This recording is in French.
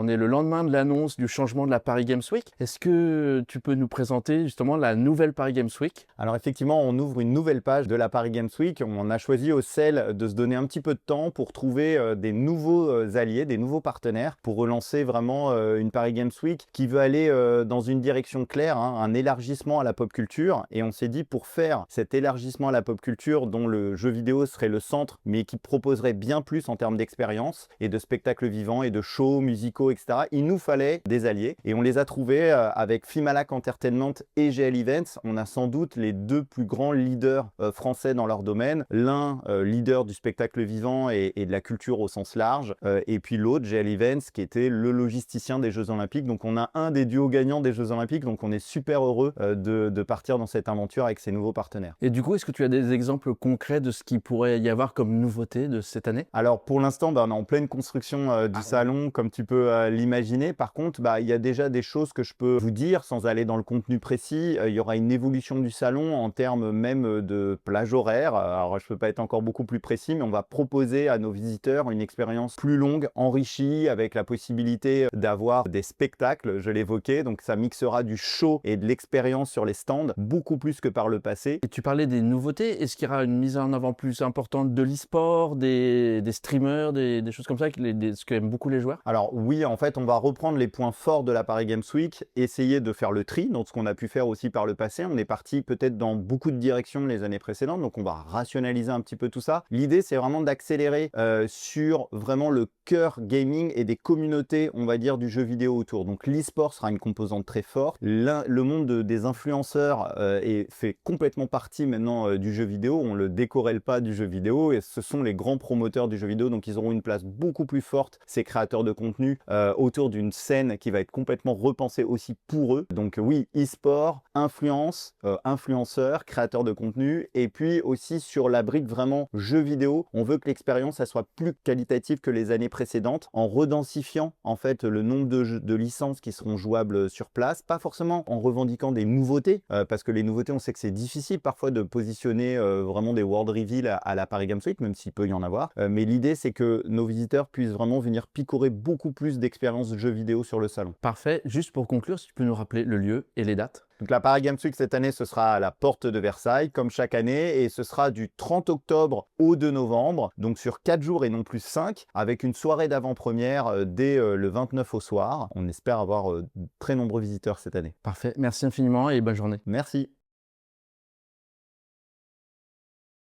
On est le lendemain de l'annonce du changement de la Paris Games Week. Est-ce que tu peux nous présenter justement la nouvelle Paris Games Week? Alors effectivement, on ouvre une nouvelle page de la Paris Games Week. On a choisi au CEL de se donner un petit peu de temps pour trouver des nouveaux alliés, des nouveaux partenaires pour relancer vraiment une Paris Games Week qui veut aller dans une direction claire, hein, un élargissement à la pop culture. Et on s'est dit pour faire cet élargissement à la pop culture dont le jeu vidéo serait le centre, mais qui proposerait bien plus en termes d'expérience et de spectacles vivants et de shows musicaux, etc. Il nous fallait des alliés et on les a trouvés avec Fimalac Entertainment et GL Events. On a sans doute les deux plus grands leaders français dans leur domaine. L'un leader du spectacle vivant et de la culture au sens large, et puis l'autre, GL Events, qui était le logisticien des Jeux Olympiques. Donc on a un des duos gagnants des Jeux Olympiques, donc on est super heureux de partir dans cette aventure avec ces nouveaux partenaires. Et du coup, est-ce que tu as des exemples concrets de ce qu'il pourrait y avoir comme nouveauté de cette année? Alors pour l'instant, on est en pleine construction du salon, comme tu peux l'imaginer. Par contre, il y a déjà des choses que je peux vous dire sans aller dans le contenu précis. Il y aura une évolution du salon en termes même de plage horaire. Alors je peux pas être encore beaucoup plus précis, mais on va proposer à nos visiteurs une expérience plus longue, enrichie, avec la possibilité d'avoir des spectacles, je l'évoquais. Donc ça mixera du show et de l'expérience sur les stands, beaucoup plus que par le passé. Et tu parlais des nouveautés. Est-ce qu'il y aura une mise en avant plus importante de l'e-sport, des streamers, des choses comme ça, ce qu'aiment beaucoup les joueurs? Alors oui, en fait, on va reprendre les points forts de la Paris Games Week, essayer de faire le tri dans ce qu'on a pu faire aussi par le passé. On est parti peut-être dans beaucoup de directions les années précédentes, donc on va rationaliser un petit peu tout ça. L'idée, c'est vraiment d'accélérer sur vraiment le cœur gaming et des communautés, on va dire, du jeu vidéo autour. Donc l'e-sport sera une composante très forte. Le monde des influenceurs fait complètement partie maintenant du jeu vidéo. On le décorrèle pas du jeu vidéo et ce sont les grands promoteurs du jeu vidéo, donc ils auront une place beaucoup plus forte, ces créateurs de contenu, autour d'une scène qui va être complètement repensée aussi pour eux. Donc oui, e-sport, influence, influenceurs, créateurs de contenu, et puis aussi sur la brique vraiment jeu vidéo, on veut que l'expérience elle soit plus qualitative que les années précédentes, en redensifiant en fait le nombre de licences qui seront jouables sur place, pas forcément en revendiquant des nouveautés, parce que les nouveautés, on sait que c'est difficile parfois de positionner vraiment des world reveal à la Paris Games Week, même s'il peut y en avoir, mais l'idée c'est que nos visiteurs puissent vraiment venir picorer beaucoup plus d'expériences de jeux vidéo sur le salon. Parfait. Juste pour conclure, si tu peux nous rappeler le lieu et les dates? Donc la Paris Games Week cette année, ce sera à la porte de Versailles, comme chaque année, et ce sera du 30 octobre au 2 novembre, donc sur 4 jours et non plus 5, avec une soirée d'avant-première dès le 29 au soir. On espère avoir de très nombreux visiteurs cette année. Parfait. Merci infiniment et bonne journée. Merci.